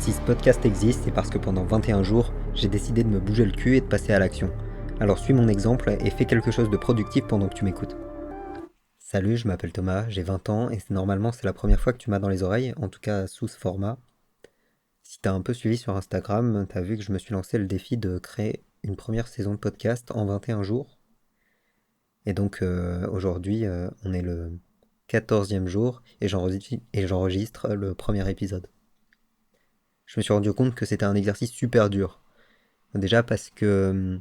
Si ce podcast existe, c'est parce que pendant 21 jours, j'ai décidé de me bouger le cul et de passer à l'action. Alors suis mon exemple et fais quelque chose de productif pendant que tu m'écoutes. Salut, je m'appelle Thomas, j'ai 20 ans et normalement c'est la première fois que tu m'as dans les oreilles, en tout cas sous ce format. Si t'as un peu suivi sur Instagram, t'as vu que je me suis lancé le défi de créer une première saison de podcast en 21 jours. Et donc aujourd'hui, on est le 14e jour et j'enregistre le premier épisode. Je me suis rendu compte que c'était un exercice super dur. Déjà parce que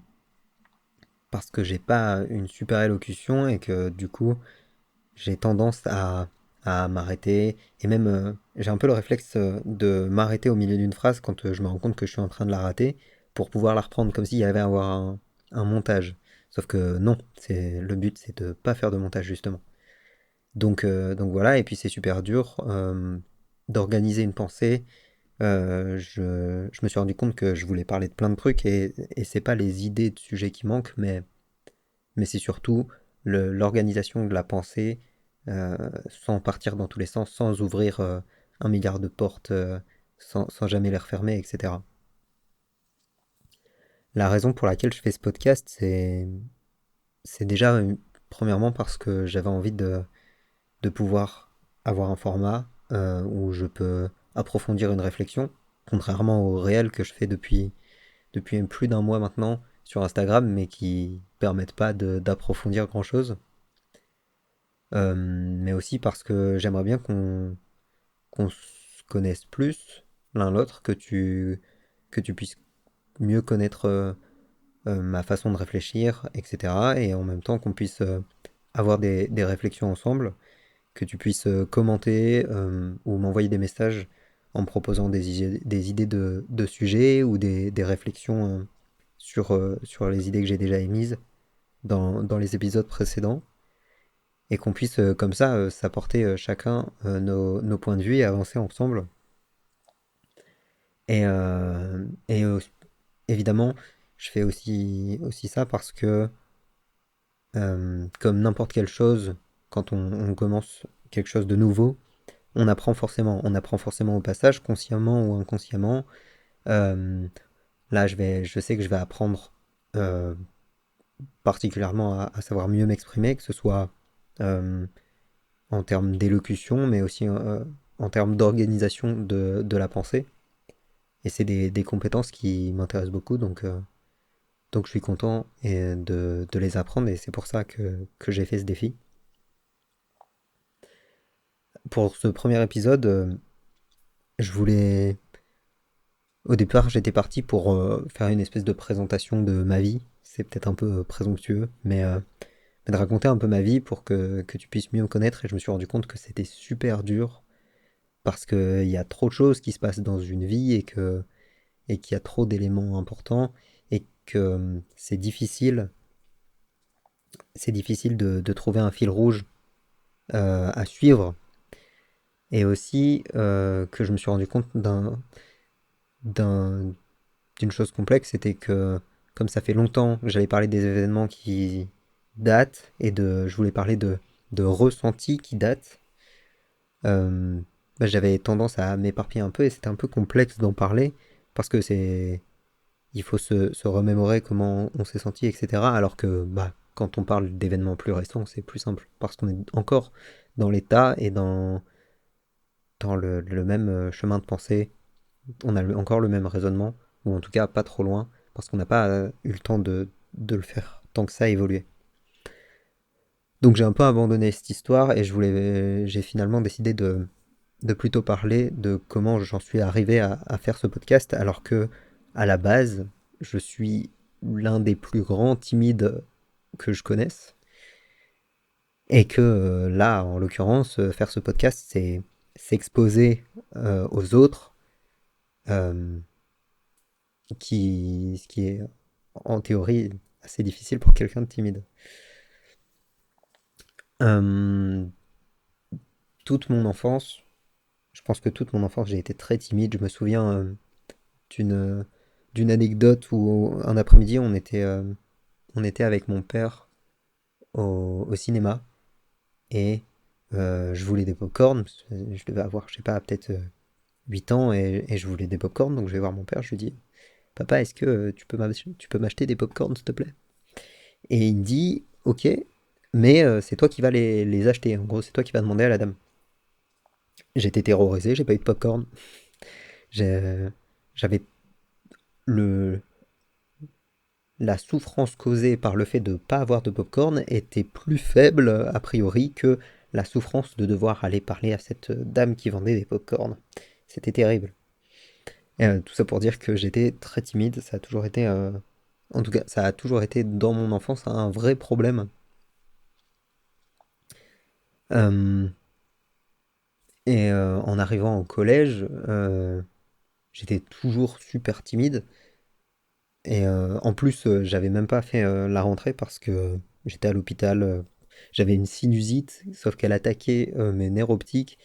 j'ai pas une super élocution et que du coup j'ai tendance à m'arrêter et même j'ai un peu le réflexe de m'arrêter au milieu d'une phrase quand je me rends compte que je suis en train de la rater pour pouvoir la reprendre comme s'il y avait à avoir un montage. Sauf que non, le but c'est de pas faire de montage justement. Donc voilà, et puis c'est super dur d'organiser une pensée. Je me suis rendu compte que je voulais parler de plein de trucs et c'est pas les idées de sujets qui manquent, mais c'est surtout l'organisation de la pensée sans partir dans tous les sens, sans ouvrir un milliard de portes, sans jamais les refermer, etc. La raison pour laquelle je fais ce podcast, c'est déjà, premièrement, parce que j'avais envie de pouvoir avoir un format où je peux approfondir une réflexion, contrairement au réel que je fais depuis plus d'un mois maintenant sur Instagram, mais qui permettent pas d'approfondir grand-chose. Mais aussi parce que j'aimerais bien qu'on se connaisse plus l'un l'autre, que tu puisses mieux connaître ma façon de réfléchir, etc. Et en même temps qu'on puisse avoir des réflexions ensemble, que tu puisses commenter ou m'envoyer des messages en me proposant des idées de sujets ou des réflexions sur les idées que j'ai déjà émises dans les épisodes précédents et qu'on puisse comme ça s'apporter chacun nos points de vue et avancer ensemble. Et évidemment, je fais aussi ça parce que, comme n'importe quelle chose, quand on commence quelque chose de nouveau, on apprend forcément au passage, consciemment ou inconsciemment. Euh, Là, je sais que je vais apprendre euh, particulièrement à savoir mieux m'exprimer, que ce soit euh, en termes d'élocution, mais aussi en termes d'organisation de la pensée. Et c'est des compétences qui m'intéressent beaucoup, donc je suis content de les apprendre, et c'est pour ça que j'ai fait ce défi. Pour ce premier épisode, je voulais... Au départ, j'étais parti pour faire une espèce de présentation de ma vie. C'est peut-être un peu présomptueux, mais de raconter un peu ma vie pour que tu puisses mieux me connaître. Et je me suis rendu compte que c'était super dur parce qu'il y a trop de choses qui se passent dans une vie et qu'il y a trop d'éléments importants et que c'est difficile de trouver un fil rouge à suivre. Et aussi que je me suis rendu compte d'un- d'une chose complexe, c'était que comme ça fait longtemps que j'avais parlé des événements qui datent je voulais parler de ressentis qui datent, euh, j'avais tendance à m'éparpiller un peu et c'était un peu complexe d'en parler parce que il faut se remémorer comment on s'est senti, etc. Alors que quand on parle d'événements plus récents, c'est plus simple parce qu'on est encore dans l'état et dans le même chemin de pensée. On a encore le même raisonnement, ou en tout cas pas trop loin, parce qu'on n'a pas eu le temps de le faire tant que ça évoluer. Donc j'ai un peu abandonné cette histoire et j'ai finalement décidé de plutôt parler de comment j'en suis arrivé à faire ce podcast, alors que à la base, je suis l'un des plus grands timides que je connaisse, et que là, en l'occurrence, faire ce podcast, c'est s'exposer aux autres, euh, ce qui est en théorie assez difficile pour quelqu'un de timide. Euh, Toute mon enfance, je pense que toute mon enfance, j'ai été très timide. Je me souviens d'une d'une anecdote où un après-midi, on était avec mon père au cinéma et je voulais des pop-corn. Je devais avoir, je sais pas, peut-être 8 ans et je voulais des pop-corn, donc je vais voir mon père, je lui dis, papa, est-ce que tu peux m'acheter des pop-corn, s'il te plaît? Et il me dit, ok, mais c'est toi qui vas les acheter. En gros, c'est toi qui vas demander à la dame. J'étais terrorisé, j'ai pas eu de pop-corn. J'ai- J'avais le, la souffrance causée par le fait de ne pas avoir de pop-corn était plus faible, a priori, que la souffrance de devoir aller parler à cette dame qui vendait des pop-corn. C'était terrible. Tout ça pour dire que j'étais très timide, ça a toujours été, en tout cas, ça a toujours été dans mon enfance un vrai problème. Euh, en arrivant au collège, j'étais toujours super timide. En plus, j'avais même pas fait la rentrée parce que j'étais à l'hôpital. J'avais une sinusite, sauf qu'elle attaquait mes nerfs optiques.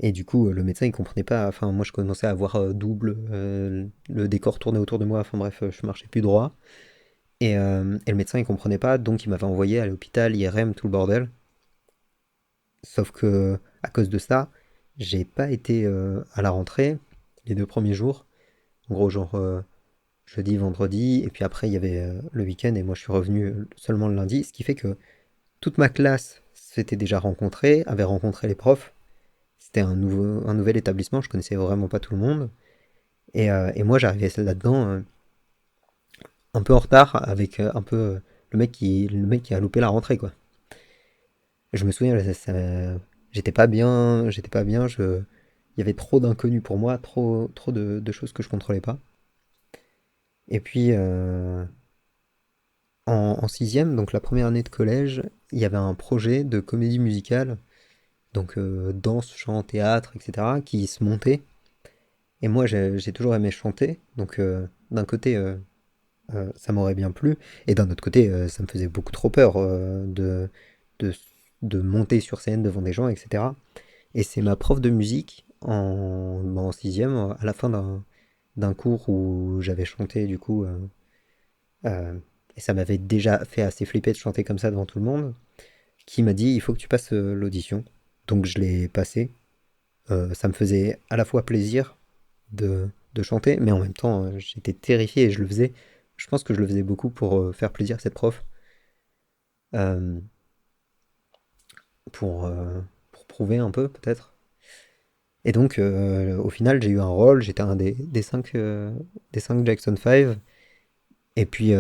Et du coup, le médecin, il comprenait pas. Enfin, moi, je commençais à voir double. Le décor tournait autour de moi. Enfin, bref, je marchais plus droit. Et le médecin, il comprenait pas. Donc, il m'avait envoyé à l'hôpital, IRM, tout le bordel. Sauf que, à cause de ça, j'ai pas été à la rentrée les 2 premiers jours. En gros, genre jeudi, vendredi, et puis après il y avait le week-end, et moi je suis revenu seulement le lundi, ce qui fait que toute ma classe s'était déjà rencontrée, avait rencontré les profs. C'était un nouvel établissement, je connaissais vraiment pas tout le monde. Et moi j'arrivais là-dedans un peu en retard, avec un peu le mec qui a loupé la rentrée, quoi. Je me souviens, j'étais pas bien, il y avait trop d'inconnus pour moi, trop de choses que je contrôlais pas. Et puis, en sixième, donc la première année de collège, il y avait un projet de comédie musicale, donc danse, chant, théâtre, etc., qui se montait. Et moi, j'ai toujours aimé chanter, donc d'un côté, ça m'aurait bien plu, et d'un autre côté, ça me faisait beaucoup trop peur de, de monter sur scène devant des gens, etc. Et c'est ma prof de musique en sixième, à la fin d'un cours où j'avais chanté, du coup, euh, et ça m'avait déjà fait assez flipper de chanter comme ça devant tout le monde, qui m'a dit il faut que tu passes l'audition. Donc je l'ai passé. Ça me faisait à la fois plaisir de chanter, mais en même temps j'étais terrifié et je le faisais. Je pense que je le faisais beaucoup pour faire plaisir à cette prof, euh, pour, euh, pour prouver un peu peut-être. Et donc au final j'ai eu un rôle, j'étais un des cinq Jackson 5. Et puis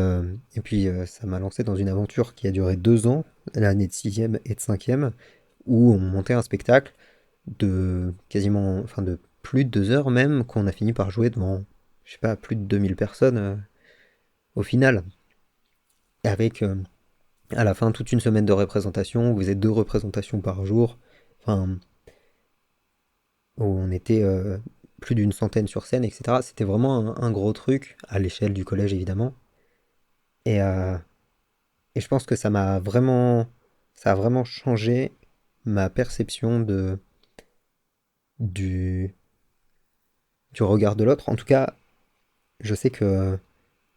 ça m'a lancé dans une aventure qui a duré 2 ans, l'année de sixième et de cinquième, où on montait un spectacle de quasiment, enfin de plus de 2 heures même, qu'on a fini par jouer devant, je sais pas, plus de 2000 personnes au final. Et avec à la fin toute une semaine de représentation, où vous êtes 2 représentations par jour, enfin, où on était plus d'une centaine sur scène, etc. C'était vraiment un gros truc, à l'échelle du collège évidemment. Et, euh, et je pense que ça a vraiment changé ma perception du, du regard de l'autre. En tout cas, je sais que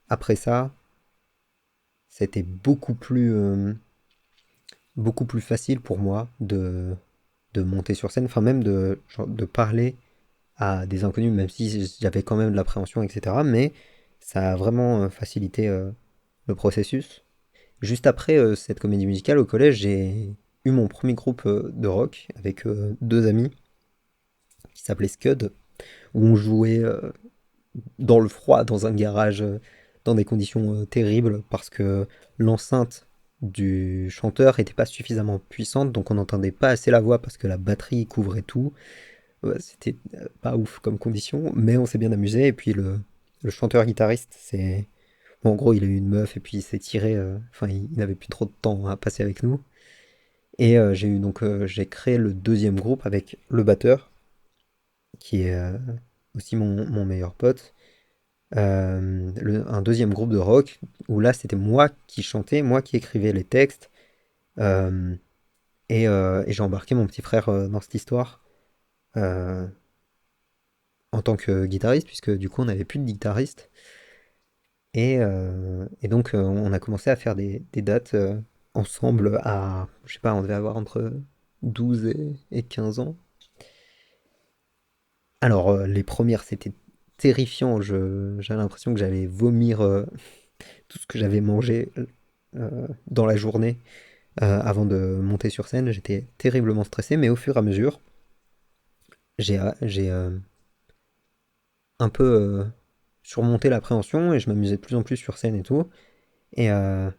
après ça, c'était beaucoup plus facile pour moi de monter sur scène, enfin même de parler à des inconnus, même si j'avais quand même de l'appréhension, etc. Mais ça a vraiment facilité le processus. Juste après cette comédie musicale au collège, j'ai eu mon premier groupe de rock avec 2 amis qui s'appelait Scud, où on jouait dans le froid, dans un garage, dans des conditions terribles, parce que l'enceinte du chanteur était pas suffisamment puissante, donc on n'entendait pas assez la voix parce que la batterie couvrait tout. Ouais, c'était pas ouf comme condition, mais on s'est bien amusé. Et puis le chanteur-guitariste, c'est... Bon, en gros, il a eu une meuf et puis il s'est tiré, enfin, il n'avait plus trop de temps à passer avec nous. Et j'ai créé le deuxième groupe avec le batteur, qui est aussi mon meilleur pote. Un deuxième groupe de rock, où là c'était moi qui chantais, moi qui écrivais les textes, euh, et j'ai embarqué mon petit frère dans cette histoire euh, en tant que guitariste, puisque du coup on n'avait plus de guitariste. Et donc on a commencé à faire des dates ensemble à, je sais pas, on devait avoir entre 12 et 15 ans. Alors, les premières, c'était terrifiant. J'avais l'impression que j'allais vomir tout ce que j'avais mangé dans la journée avant de monter sur scène. J'étais terriblement stressé, mais au fur et à mesure, j'ai un peu surmonté l'appréhension et je m'amusais de plus en plus sur scène et tout. Et, euh,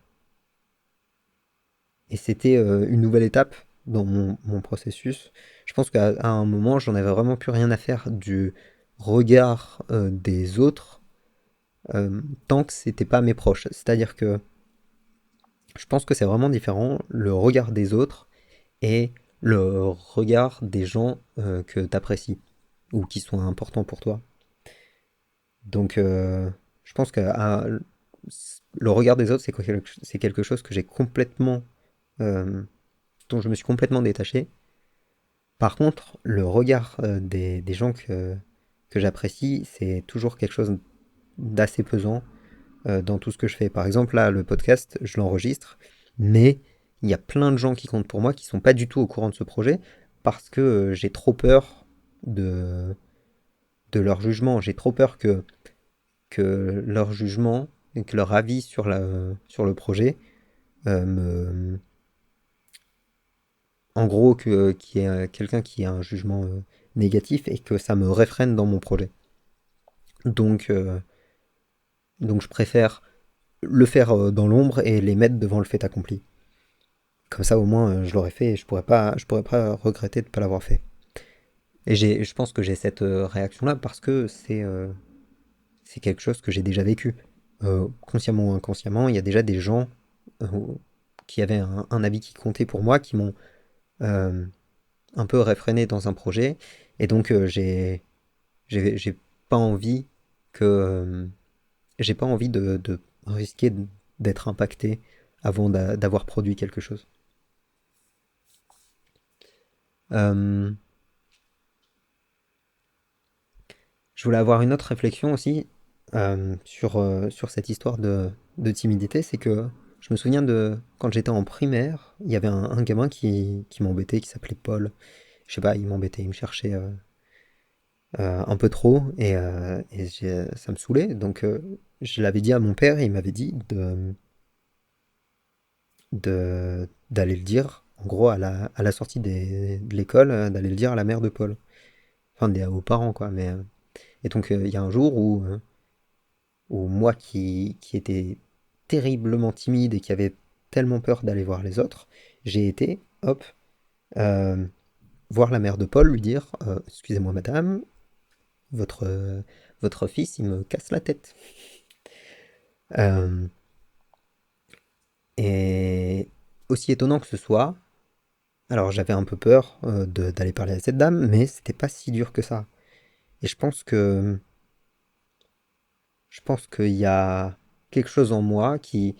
et c'était une nouvelle étape dans mon processus. Je pense qu'à un moment, j'en avais vraiment plus rien à faire du regard des autres tant que c'était pas mes proches. C'est-à-dire que je pense que c'est vraiment différent le regard des autres et le regard des gens que tu apprécies ou qui sont importants pour toi. Donc je pense que le regard des autres, c'est quelque chose que j'ai complètement, euh, dont je me suis complètement détaché. Par contre, le regard des gens que j'apprécie, c'est toujours quelque chose d'assez pesant dans tout ce que je fais. Par exemple, là, le podcast, je l'enregistre, mais il y a plein de gens qui comptent pour moi qui sont pas du tout au courant de ce projet parce que j'ai trop peur de, de leur jugement. J'ai trop peur que leur jugement et que leur avis sur le projet me. En gros, qu'il y ait quelqu'un qui a un jugement négatif et que ça me réfrène dans mon projet. Donc, euh, donc je préfère le faire dans l'ombre et les mettre devant le fait accompli. Comme ça, au moins, je l'aurais fait et je pourrais pas regretter de ne pas l'avoir fait. Et je pense que j'ai cette réaction-là parce que c'est quelque chose que j'ai déjà vécu. Consciemment ou inconsciemment, il y a déjà des gens euh, qui avaient un avis qui comptait pour moi, qui m'ont euh, un peu réfréné dans un projet. Et donc, j'ai pas envie que. J'ai pas envie de risquer d'être impacté avant d'avoir produit quelque chose. Euh, Je voulais avoir une autre réflexion aussi sur cette histoire de timidité. C'est que je me souviens de quand j'étais en primaire, il y avait un gamin qui m'embêtait, qui s'appelait Paul. Je sais pas, il m'embêtait, il me cherchait un peu trop et ça me saoulait. Donc je l'avais dit à mon père et il m'avait dit d'aller le dire, en gros, à la sortie de l'école, d'aller le dire à la mère de Paul. Enfin, aux parents, quoi. Et donc, il y a un jour où moi qui étais terriblement timide et qui avait tellement peur d'aller voir les autres, j'ai été, hop, euh, voir la mère de Paul, lui dire excusez-moi madame, votre, euh, votre fils il me casse la tête. Euh, et aussi étonnant que ce soit, alors j'avais un peu peur d'aller parler à cette dame, mais c'était pas si dur que ça. Et je pense qu'il y a quelque chose en moi qui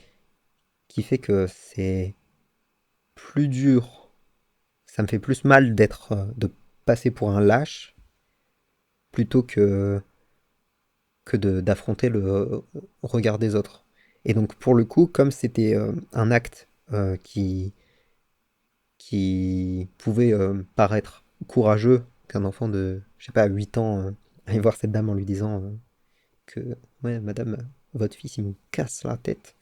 fait que c'est plus dur. Ça me fait plus mal de passer pour un lâche plutôt que d'affronter le regard des autres. Et donc pour le coup, comme c'était un acte qui pouvait paraître courageux qu'un enfant de, je sais pas, 8 ans aille voir cette dame en lui disant que, ouais, madame, votre fils, il me casse la tête.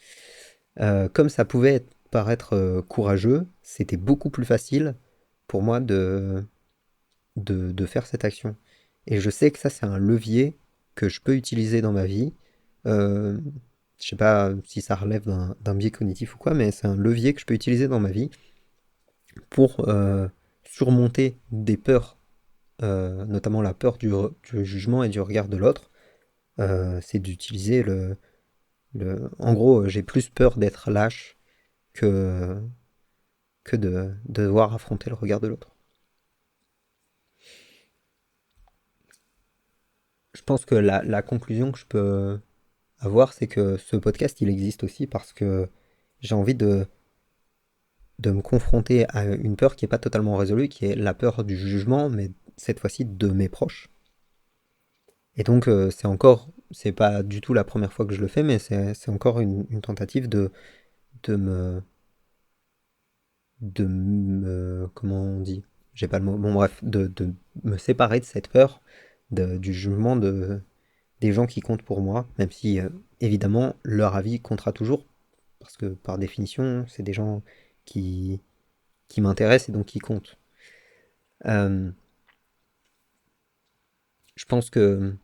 Comme ça pouvait paraître courageux, c'était beaucoup plus facile pour moi de faire cette action. Et je sais que ça, c'est un levier que je peux utiliser dans ma vie. Euh, je sais pas si ça relève d'un biais cognitif ou quoi, mais c'est un levier que je peux utiliser dans ma vie pour surmonter des peurs, notamment la peur du jugement et du regard de l'autre. C'est d'utiliser En gros, j'ai plus peur d'être lâche que, que de devoir affronter le regard de l'autre. Je pense que la conclusion que je peux avoir, c'est que ce podcast, il existe aussi parce que j'ai envie de me confronter à une peur qui n'est pas totalement résolue, qui est la peur du jugement, mais cette fois-ci de mes proches. Et donc, c'est pas du tout la première fois que je le fais, mais c'est encore une tentative de me, comment on dit? J'ai pas le mot. Bon, bref, de me séparer de cette peur, du jugement des gens qui comptent pour moi, même si évidemment leur avis comptera toujours, parce que par définition, c'est des gens qui, qui m'intéressent et donc qui comptent. Euh, je pense que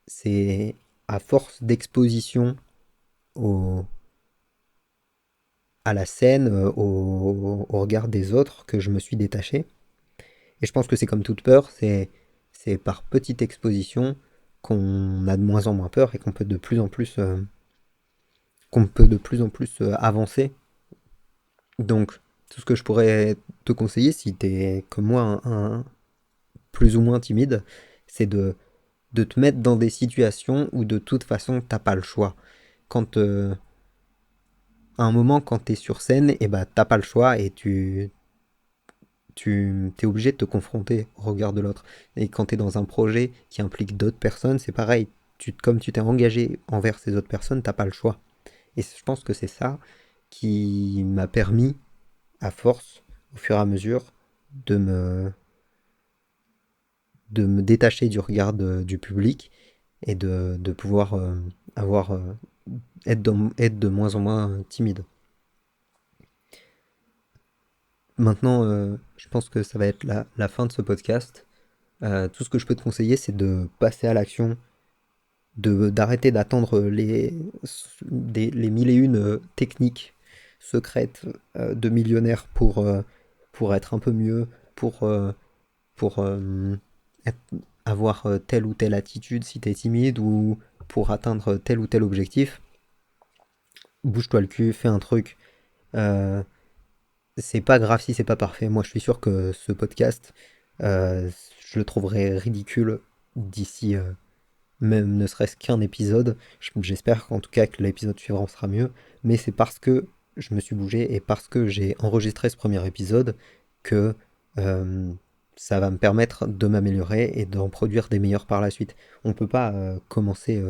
c'est à force d'exposition au, à la scène, au regard des autres, que je me suis détaché. Et je pense que c'est comme toute peur, c'est par petite exposition qu'on a de moins en moins peur et qu'on peut de plus en plus avancer. Donc, tout ce que je pourrais te conseiller, si t'es comme moi plus ou moins timide, c'est de te mettre dans des situations où de toute façon t'as pas le choix. Quand à un moment quand t'es sur scène, et bah t'as pas le choix et tu es obligé de te confronter au regard de l'autre. Et quand tu es dans un projet qui implique d'autres personnes, c'est pareil. Comme tu t'es engagé envers ces autres personnes, t'as pas le choix. Et je pense que c'est ça qui m'a permis, à force, au fur et à mesure, de me, de me détacher du regard du public et de pouvoir avoir, être de moins en moins timide. Maintenant, je pense que ça va être la fin de ce podcast. Tout ce que je peux te conseiller, c'est de passer à l'action, d'arrêter d'attendre les mille et une techniques secrètes de millionnaires pour être un peu mieux, pour être- avoir telle ou telle attitude si t'es timide ou pour atteindre tel ou tel objectif. Bouge-toi le cul, fais un truc. Euh, c'est pas grave si c'est pas parfait. Moi, je suis sûr que ce podcast, euh, je le trouverai ridicule d'ici même ne serait-ce qu'un épisode. J'espère qu'en tout cas que l'épisode suivant sera mieux. Mais c'est parce que je me suis bougé et parce que j'ai enregistré ce premier épisode que euh, ça va me permettre de m'améliorer et d'en produire des meilleurs par la suite. On ne peut pas commencer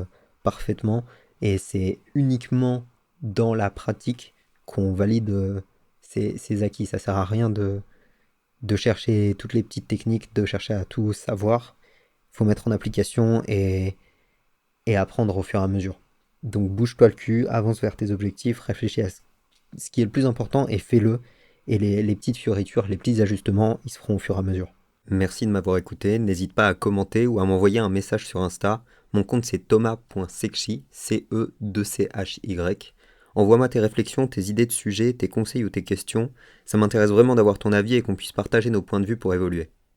parfaitement et c'est uniquement dans la pratique qu'on valide ces acquis. Ça sert à rien de chercher toutes les petites techniques, de chercher à tout savoir. Il faut mettre en application et apprendre au fur et à mesure. Donc bouge-toi le cul, avance vers tes objectifs, réfléchis à ce qui est le plus important et fais-le. Et les petites fioritures, les petits ajustements, ils se feront au fur et à mesure. Merci de m'avoir écouté, n'hésite pas à commenter ou à m'envoyer un message sur Insta. Mon compte c'est thomas.sechy, C-E-2-C-H-Y. Envoie-moi tes réflexions, tes idées de sujets, tes conseils ou tes questions. Ça m'intéresse vraiment d'avoir ton avis et qu'on puisse partager nos points de vue pour évoluer.